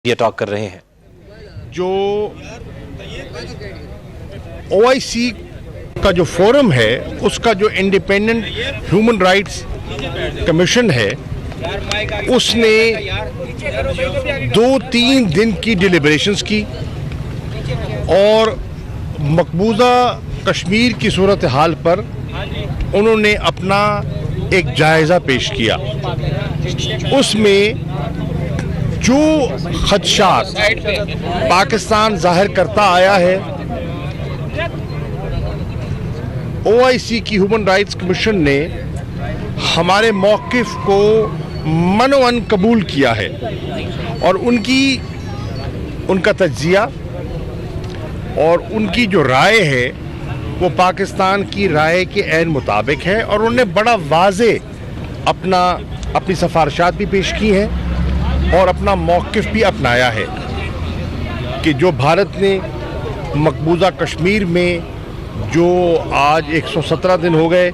یہ ٹاک کر رہے ہیں جو OIC کا جو فورم ہے اس کا جو انڈیپینڈنٹ ہیومن رائٹس کمیشن ہے اس نے 2-3 دن کی ڈیلیبریشنز کی اور مقبوضہ کشمیر کی صورتحال پر انہوں نے اپنا ایک جائزہ پیش کیا. اس میں جو خدشات پاکستان ظاہر کرتا آیا ہے OIC کی ہیومن رائٹس کمیشن نے ہمارے موقف کو منوعن قبول کیا ہے اور ان کا تجزیہ اور ان کی جو رائے ہے وہ پاکستان کی رائے کے عین مطابق ہے اور انہوں نے بڑا واضح اپنی سفارشات بھی پیش کی ہیں اور اپنا موقف بھی اپنایا ہے کہ جو بھارت نے مقبوضہ کشمیر میں جو آج 117 دن ہو گئے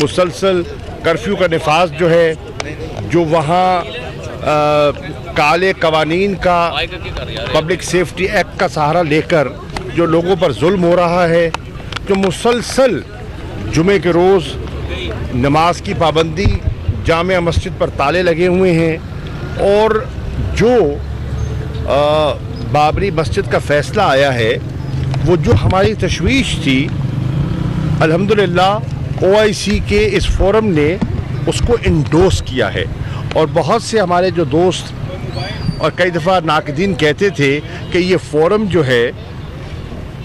مسلسل کرفیو کا نفاذ جو ہے، جو وہاں کالے قوانین کا پبلک سیفٹی ایکٹ کا سہارا لے کر جو لوگوں پر ظلم ہو رہا ہے، جو مسلسل جمعے کے روز نماز کی پابندی، جامع مسجد پر تالے لگے ہوئے ہیں اور جو بابری مسجد کا فیصلہ آیا ہے وہ جو ہماری تشویش تھی، الحمدللہ OIC کے اس فورم نے اس کو انڈورس کیا ہے. اور بہت سے ہمارے جو دوست اور کئی دفعہ ناقدین کہتے تھے کہ یہ فورم جو ہے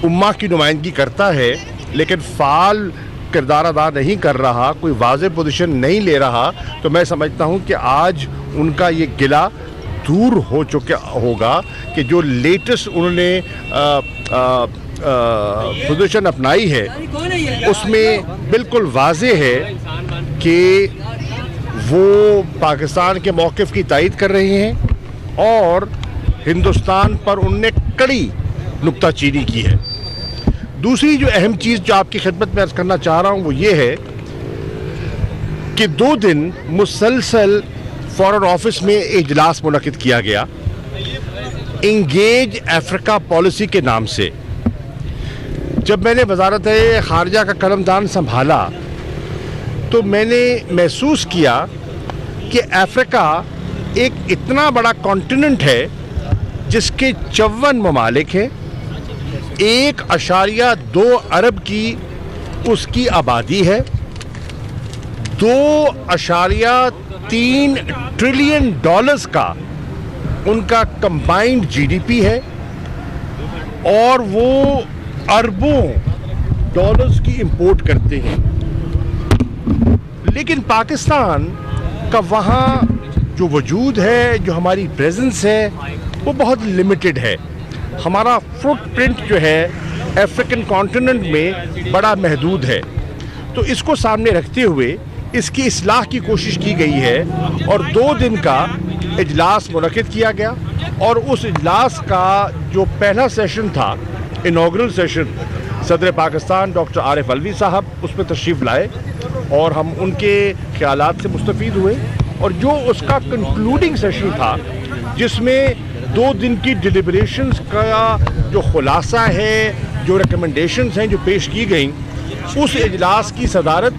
امہ کی نمائندگی کرتا ہے لیکن فعال کردار ادا نہیں کر رہا، کوئی واضح پوزیشن نہیں لے رہا، تو میں سمجھتا ہوں کہ آج ان کا یہ گلہ دور ہو چکا ہوگا کہ جو لیٹسٹ انہوں نے پوزیشن اپنائی ہے اس میں بالکل واضح ہے کہ وہ پاکستان کے موقف کی تائید کر رہے ہیں اور ہندوستان پر انہوں نے کڑی نکتہ چینی کی ہے. دوسری جو اہم چیز جو آپ کی خدمت میں عرض کرنا چاہ رہا ہوں وہ یہ ہے کہ 2 دن مسلسل فارن آفس میں اجلاس منعقد کیا گیا انگیج افریقہ پالیسی کے نام سے. جب میں نے وزارت خارجہ کا قلمدان سنبھالا تو میں نے محسوس کیا کہ افریقہ ایک اتنا بڑا کانٹیننٹ ہے جس کے 54 ممالک ہیں، 1.2 ارب کی اس کی آبادی ہے، 2.3 ٹریلین ڈالرز کا ان کا کمبائنڈ GDP ہے اور وہ اربوں ڈالرز کی امپورٹ کرتے ہیں. لیکن پاکستان کا وہاں جو وجود ہے، جو ہماری پریزنس ہے وہ بہت لمیٹڈ ہے. ہمارا فٹ پرنٹ جو ہے افریقن کانٹیننٹ میں بڑا محدود ہے. تو اس کو سامنے رکھتے ہوئے اس کی اصلاح کی کوشش کی گئی ہے اور 2 دن کا اجلاس منعقد کیا گیا اور اس اجلاس کا جو پہلا سیشن تھا، انوگرل سیشن، صدر پاکستان ڈاکٹر عارف علوی صاحب اس میں تشریف لائے اور ہم ان کے خیالات سے مستفید ہوئے. اور جو اس کا کنکلوڈنگ سیشن تھا جس میں 2 دن کی ڈیلیبریشنز کا جو خلاصہ ہے، جو ریکمنڈیشنز ہیں جو پیش کی گئیں، اس اجلاس کی صدارت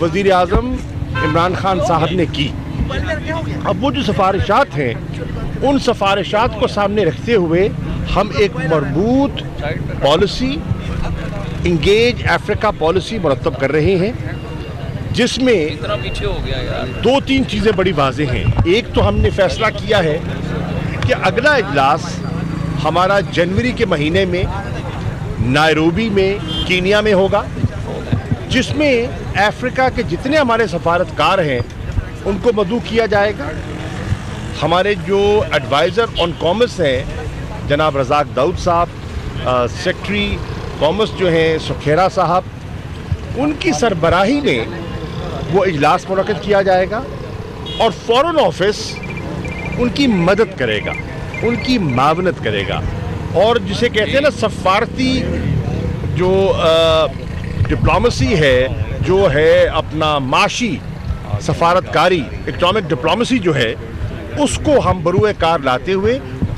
وزیر اعظم عمران خان صاحب نے کی. اب وہ جو سفارشات ہیں ان سفارشات کو سامنے رکھتے ہوئے ہم ایک مربوط پالیسی، انگیج افریقہ پالیسی مرتب کر رہے ہیں جس میں 2-3 چیزیں بڑی واضح ہیں. ایک تو ہم نے فیصلہ کیا ہے کہ اگلا اجلاس ہمارا جنوری کے مہینے میں نائروبی میں کینیا میں ہوگا، جس میں افریقہ کے جتنے ہمارے سفارتکار ہیں ان کو مدعو کیا جائے گا. ہمارے جو ایڈوائزر آن کامرس ہیں جناب رزاق داؤد صاحب، سیکٹری کامرس جو ہیں سکھیرا صاحب، ان کی سربراہی میں وہ اجلاس منعقد کیا جائے گا اور فارن آفس ان کی مدد کرے گا، ان کی معاونت کرے گا. اور جسے کہتے ہیں نا سفارتی جو ڈپلومیسی ہے، جو ہے اپنا معاشی سفارتکاری، اکنامک ڈپلومیسی جو ہے اس کو ہم بروئے کار لاتے ہوئے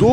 2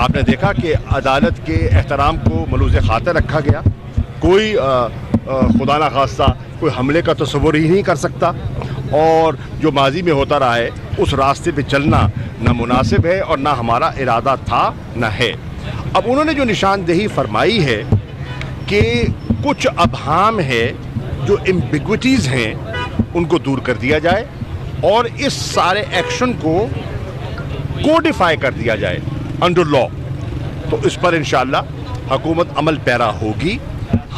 آپ نے دیکھا کہ عدالت کے احترام کو ملوث خاطر رکھا گیا. کوئی خدا نخواستہ کوئی حملے کا تصور ہی نہیں کر سکتا, اور جو ماضی میں ہوتا رہا ہے اس راستے پہ چلنا نہ مناسب ہے اور نہ ہمارا ارادہ تھا نہ ہے. اب انہوں نے جو نشاندہی فرمائی ہے کہ کچھ ابہام ہے, جو ایمبیگوٹیز ہیں ان کو دور کر دیا جائے اور اس سارے ایکشن کو کوڈیفائی کر دیا جائے انڈر لا, تو اس پر انشاءاللہ حکومت عمل پیرا ہوگی.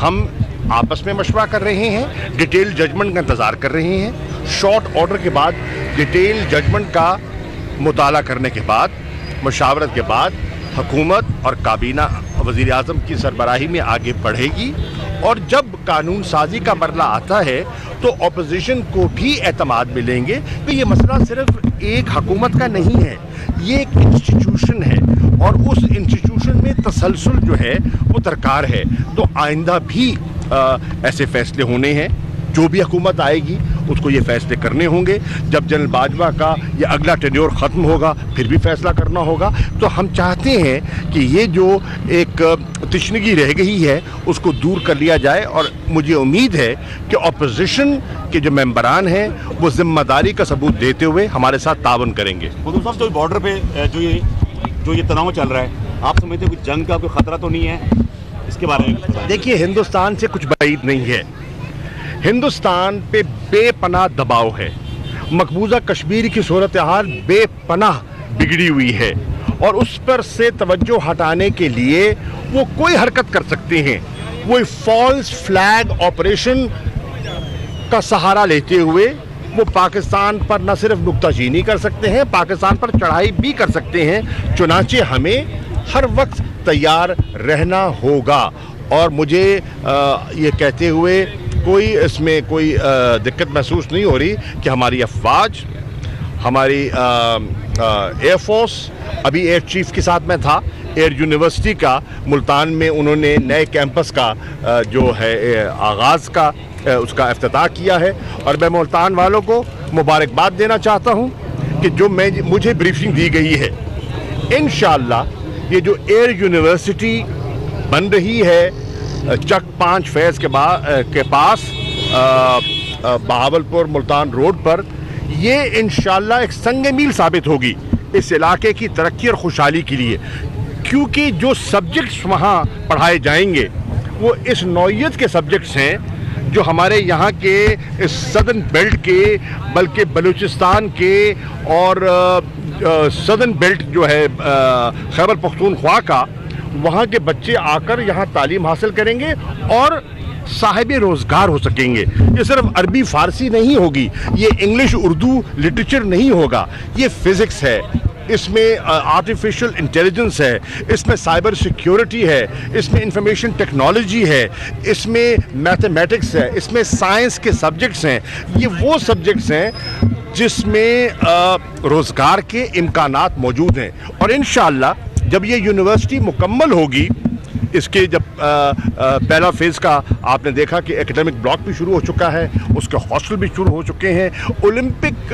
ہم آپس میں مشورہ کر رہے ہیں, ڈیٹیل ججمنٹ کا انتظار کر رہے ہیں. شارٹ آرڈر کے بعد ڈیٹیل ججمنٹ کا مطالعہ کرنے کے بعد, مشاورت کے بعد, حکومت اور کابینہ وزیر اعظم کی سربراہی میں آگے بڑھے گی. اور جب قانون سازی کا مرحلہ آتا ہے تو اپوزیشن کو بھی اعتماد ملیں گے کہ یہ مسئلہ صرف ایک حکومت کا نہیں ہے, یہ ایک انسٹیٹیوشن ہے اور اس انسٹیٹیوشن میں تسلسل جو ہے وہ درکار ہے. تو آئندہ بھی ایسے فیصلے ہونے ہیں, جو بھی حکومت آئے گی اس کو یہ فیصلے کرنے ہوں گے. جب جنرل باجوہ کا یہ اگلا ٹینیور ختم ہوگا پھر بھی فیصلہ کرنا ہوگا. تو ہم چاہتے ہیں کہ یہ جو ایک تشنگی رہ گئی ہے اس کو دور کر لیا جائے, اور مجھے امید ہے کہ اپوزیشن کے جو ممبران ہیں وہ ذمہ داری کا ثبوت دیتے ہوئے ہمارے ساتھ تعاون کریں گے. صاحب, جو بارڈر پہ جو یہ تناؤ چل رہا ہے, آپ سمجھتے ہیں کوئی جنگ کا کوئی خطرہ تو نہیں ہے؟ اس کے بارے میں دیکھیے, ہندوستان سے کچھ بعید نہیں ہے. ہندوستان پہ بے پناہ دباؤ ہے. مقبوضہ کشمیر کی صورتحال بے پناہ بگڑی ہوئی ہے, اور اس پر سے توجہ ہٹانے کے لیے وہ کوئی حرکت کر سکتے ہیں. وہ فالس فلیگ آپریشن کا سہارا لیتے ہوئے وہ پاکستان پر نہ صرف نکتہ چینی کر سکتے ہیں, پاکستان پر چڑھائی بھی کر سکتے ہیں. چنانچہ ہمیں ہر وقت تیار رہنا ہوگا. اور مجھے یہ کہتے ہوئے کوئی اس میں کوئی دقت محسوس نہیں ہو رہی کہ ہماری افواج, ہماری ایئر فورس, ابھی ایئر چیف کے ساتھ میں تھا, ایئر یونیورسٹی کا ملتان میں انہوں نے نئے کیمپس کا جو ہے آغاز کا اس کا افتتاح کیا ہے. اور میں ملتان والوں کو مبارکباد دینا چاہتا ہوں کہ جو مجھے بریفنگ دی گئی ہے, انشاءاللہ یہ جو ایئر یونیورسٹی بن رہی ہے چک 5 فیز کے پاس بہاولپور ملتان روڈ پر, یہ انشاءاللہ ایک سنگ میل ثابت ہوگی اس علاقے کی ترقی اور خوشحالی کے لیے. کیونکہ جو سبجیکٹس وہاں پڑھائے جائیں گے وہ اس نوعیت کے سبجیکٹس ہیں جو ہمارے یہاں کے اس سدرن بیلٹ کے, بلکہ بلوچستان کے اور سدرن بیلٹ جو ہے خیبر پختونخوا کا, وہاں کے بچے آ کر یہاں تعلیم حاصل کریں گے اور صاحب روزگار ہو سکیں گے. یہ صرف عربی فارسی نہیں ہوگی, یہ انگلش اردو لٹریچر نہیں ہوگا, یہ فزکس ہے, اس میں آرٹیفیشل انٹیلیجنس ہے, اس میں سائبر سیکیورٹی ہے, اس میں انفارمیشن ٹیکنالوجی ہے, اس میں میتھمیٹکس ہے, اس میں سائنس کے سبجیکٹس ہیں. یہ وہ سبجیکٹس ہیں جس میں روزگار کے امکانات موجود ہیں. اور انشاءاللہ جب یہ یونیورسٹی مکمل ہوگی, اس کے جب پہلا فیز کا آپ نے دیکھا کہ ایکیڈمک بلاک بھی شروع ہو چکا ہے, اس کے ہاسٹل بھی شروع ہو چکے ہیں, اولمپک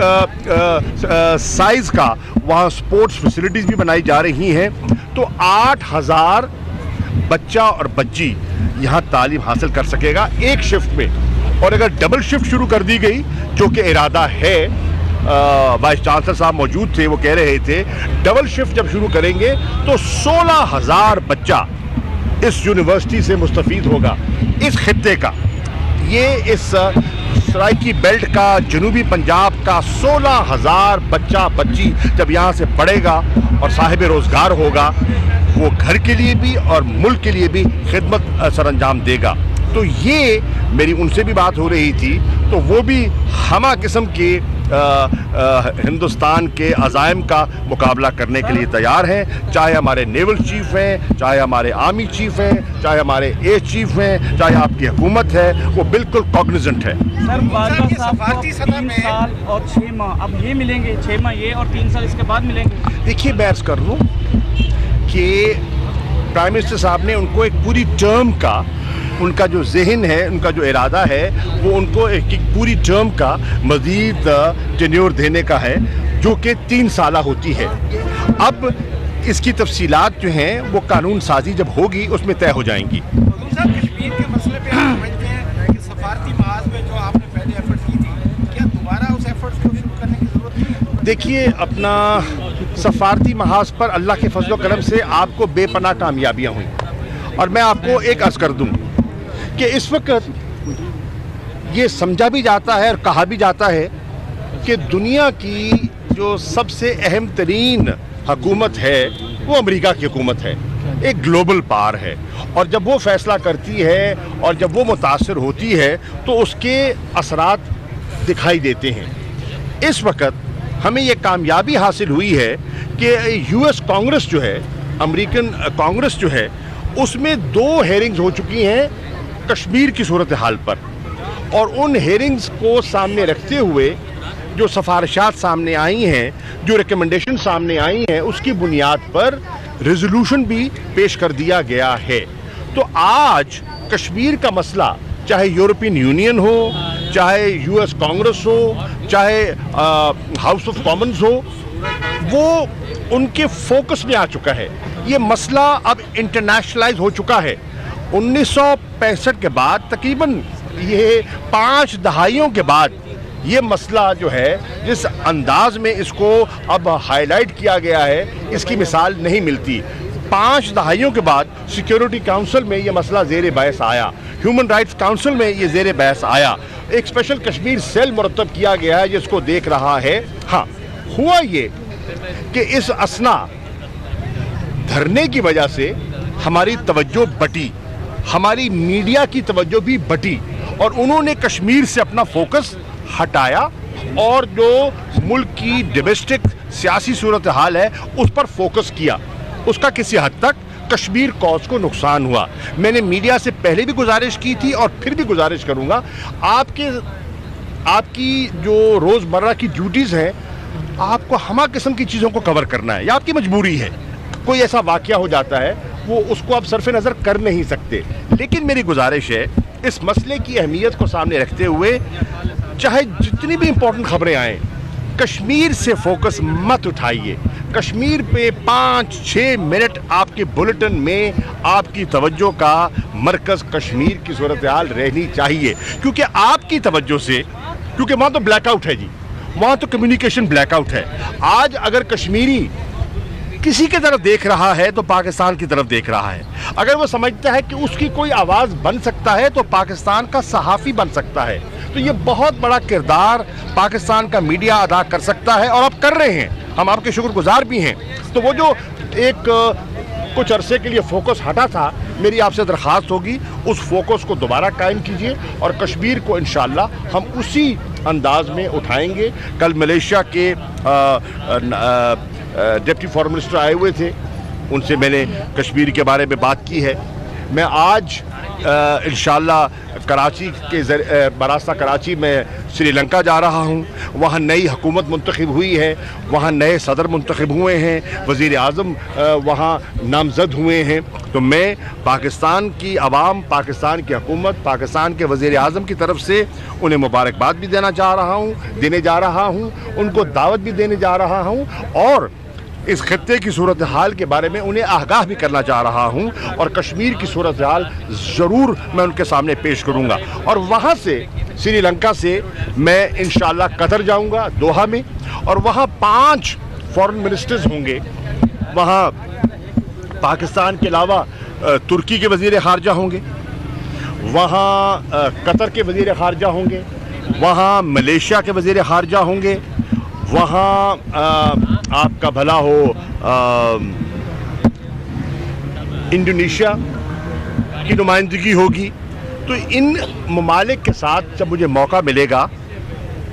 سائز کا وہاں سپورٹس فیسلٹیز بھی بنائی جا رہی ہیں. تو 8000 بچہ اور بچی یہاں تعلیم حاصل کر سکے گا ایک شفٹ میں. اور اگر ڈبل شفٹ شروع کر دی گئی, جو کہ ارادہ ہے, وائس چانسلر صاحب موجود تھے, وہ کہہ رہے تھے ڈبل شفٹ جب شروع کریں گے تو 16,000 بچہ اس یونیورسٹی سے مستفید ہوگا. اس خطے کا, یہ اس سرائکی بیلٹ کا, جنوبی پنجاب کا 16,000 بچہ بچی جب یہاں سے پڑھے گا اور صاحب روزگار ہوگا, وہ گھر کے لیے بھی اور ملک کے لیے بھی خدمت سر انجام دے گا. تو یہ میری ان سے بھی بات ہو رہی تھی, تو وہ بھی ہمہ قسم کے ہندوستان کے عزائم کا مقابلہ کرنے کے لیے تیار ہیں, چاہے ہمارے نیول چیف ہیں, چاہے ہمارے آرمی چیف ہیں, چاہے ہمارے ایئر چیف ہیں, چاہے آپ کی حکومت ہے, وہ بالکل کاگنیزنٹ ہے. سر باجوہ صاحب کو 3 سال اور 6 ماہ اب یہ ملیں گے, 6 ماہ یہ اور 3 سال اس کے بعد ملیں گے. دیکھیے میں عرض کر لوں کہ پرائم منسٹر صاحب نے ان کو ایک پوری ٹرم کا, ان کا جو ذہن ہے, ان کا جو ارادہ ہے, وہ ان کو ایک پوری ٹرم کا مزید ٹینیور دینے کا ہے, جو کہ 3 سالہ ہوتی ہے. اب اس کی تفصیلات جو ہیں وہ قانون سازی جب ہوگی اس میں طے ہو جائیں گی. کشمیر کے مسئلے پہ آپ سمجھتے ہیں کہ سفارتی محاذ میں جو آپ نے پہلے ایفرٹ کی تھی, کیا دوبارہ اس ایفرٹ کو شروع کرنے کی ضرورت نہیں ہے؟ دیکھیے, اپنا سفارتی محاذ پر اللہ کے فضل و کرم سے آپ کو بے پناہ کامیابیاں ہوئیں, اور میں آپ کو ایک عرض کر دوں کہ اس وقت یہ سمجھا بھی جاتا ہے اور کہا بھی جاتا ہے کہ دنیا کی جو سب سے اہم ترین حکومت ہے وہ امریکہ کی حکومت ہے, ایک گلوبل پاور ہے, اور جب وہ فیصلہ کرتی ہے اور جب وہ متاثر ہوتی ہے تو اس کے اثرات دکھائی دیتے ہیں. اس وقت ہمیں یہ کامیابی حاصل ہوئی ہے کہ یو ایس کانگریس جو ہے, امریکن کانگریس جو ہے, اس میں 2 ہیئرنگز ہو چکی ہیں کشمیر کی صورتحال پر, اور ان ہیئرنگز کو سامنے رکھتے ہوئے جو سفارشات سامنے آئی ہیں, جو ریکمنڈیشن سامنے آئی ہیں, اس کی بنیاد پر ریزولوشن بھی پیش کر دیا گیا ہے. تو آج کشمیر کا مسئلہ چاہے یورپین یونین ہو, چاہے یو ایس کانگریس ہو, چاہے ہاؤس آف کامنز ہو, وہ ان کے فوکس میں آ چکا ہے. یہ مسئلہ اب انٹرنیشنلائز ہو چکا ہے. 1965 کے بعد تقریباً یہ 5 دہائیوں کے بعد یہ مسئلہ جو ہے جس انداز میں اس کو اب ہائی لائٹ کیا گیا ہے, اس کی مثال نہیں ملتی. 5 دہائیوں کے بعد سیکیورٹی کاؤنسل میں یہ مسئلہ زیر بحث آیا, ہیومن رائٹس کاؤنسل میں یہ زیر بحث آیا, ایک اسپیشل کشمیر سیل مرتب کیا گیا ہے جس کو دیکھ رہا ہے. ہاں, ہوا یہ کہ اس اسنا دھرنے کی وجہ سے ہماری توجہ بٹی, ہماری میڈیا کی توجہ بھی بٹی, اور انہوں نے کشمیر سے اپنا فوکس ہٹایا اور جو ملک کی ڈومیسٹک سیاسی صورتحال ہے اس پر فوکس کیا. اس کا کسی حد تک کشمیر کاز کو نقصان ہوا. میں نے میڈیا سے پہلے بھی گزارش کی تھی اور پھر بھی گزارش کروں گا, آپ کی جو روزمرہ کی ڈیوٹیز ہیں, آپ کو ہمہ قسم کی چیزوں کو کور کرنا ہے, یا آپ کی مجبوری ہے. کوئی ایسا واقعہ ہو جاتا ہے وہ اس کو آپ صرف نظر کر نہیں سکتے. لیکن میری گزارش ہے اس مسئلے کی اہمیت کو سامنے رکھتے ہوئے چاہے جتنی بھی امپورٹنٹ خبریں آئیں, کشمیر سے فوکس مت اٹھائیے. کشمیر پہ 5-6 منٹ آپ کے بلیٹن میں آپ کی توجہ کا مرکز کشمیر کی صورتحال رہنی چاہیے, کیونکہ آپ کی توجہ سے, کیونکہ وہاں تو بلیک آؤٹ ہے جی, وہاں تو کمیونیکیشن بلیک آؤٹ ہے. آج اگر کشمیری کسی کی طرف دیکھ رہا ہے تو پاکستان کی طرف دیکھ رہا ہے. اگر وہ سمجھتا ہے کہ اس کی کوئی آواز بن سکتا ہے تو پاکستان کا صحافی بن سکتا ہے. تو یہ بہت بڑا کردار پاکستان کا میڈیا ادا کر سکتا ہے, اور آپ کر رہے ہیں, ہم آپ کے شکر گزار بھی ہیں. تو وہ جو ایک کچھ عرصے کے لیے فوکس ہٹا تھا, میری آپ سے درخواست ہوگی اس فوکس کو دوبارہ قائم کیجئے, اور کشمیر کو انشاءاللہ ہم اسی انداز میں اٹھائیں گے. کل ملیشیا کے ڈپٹی فارن منسٹر آئے ہوئے تھے, ان سے میں نے کشمیر کے بارے میں بات کی ہے. میں آج انشاءاللہ کراچی کے براستہ کراچی میں سری لنکا جا رہا ہوں. وہاں نئی حکومت منتخب ہوئی ہے, وہاں نئے صدر منتخب ہوئے ہیں, وزیر اعظم وہاں نامزد ہوئے ہیں. تو میں پاکستان کی عوام, پاکستان کی حکومت, پاکستان کے وزیر اعظم کی طرف سے انہیں مبارکباد بھی دینے جا رہا ہوں, ان کو دعوت بھی دینے جا رہا ہوں, اور اس خطے کی صورتحال کے بارے میں انہیں آگاہ بھی کرنا چاہ رہا ہوں, اور کشمیر کی صورتحال ضرور میں ان کے سامنے پیش کروں گا. اور وہاں سے سری لنکا سے میں انشاءاللہ قطر جاؤں گا, دوحہ میں, اور وہاں 5 فارن منسٹرز ہوں گے. وہاں پاکستان کے علاوہ ترکی کے وزیر خارجہ ہوں گے, وہاں قطر کے وزیر خارجہ ہوں گے, وہاں ملیشیا کے وزیر خارجہ ہوں گے, وہاں آپ کا بھلا ہو انڈونیشیا کی نمائندگی ہوگی. تو ان ممالک کے ساتھ جب مجھے موقع ملے گا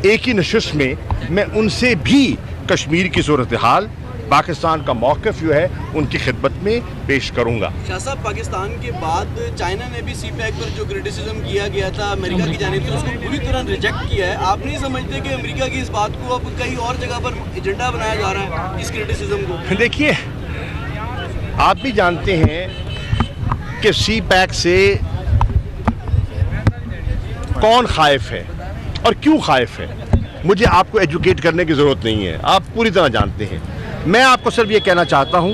ایک ہی نشست میں, میں ان سے بھی کشمیر کی صورتحال, پاکستان کا موقف جو ہے, ان کی خدمت میں پیش کروں گا. شاہ صاحب, پاکستان کے بعد چائنا نے بھی سی پیک پر جو کرٹیسزم کیا گیا تھا امریکہ کی جانب سے, اس کو پوری طرح ریجیکٹ کیا ہے. آپ نہیں سمجھتے کہ امریکہ کی اس بات کو اب کہیں اور جگہ پر ایجنڈا بنایا جا رہا ہے اس کرٹیسزم کو؟ دیکھیے, آپ بھی جانتے ہیں کہ سی پیک سے کون خائف ہے اور کیوں خائف ہے. مجھے آپ کو ایجوکیٹ کرنے کی ضرورت نہیں ہے, آپ پوری طرح جانتے ہیں. میں آپ کو صرف یہ کہنا چاہتا ہوں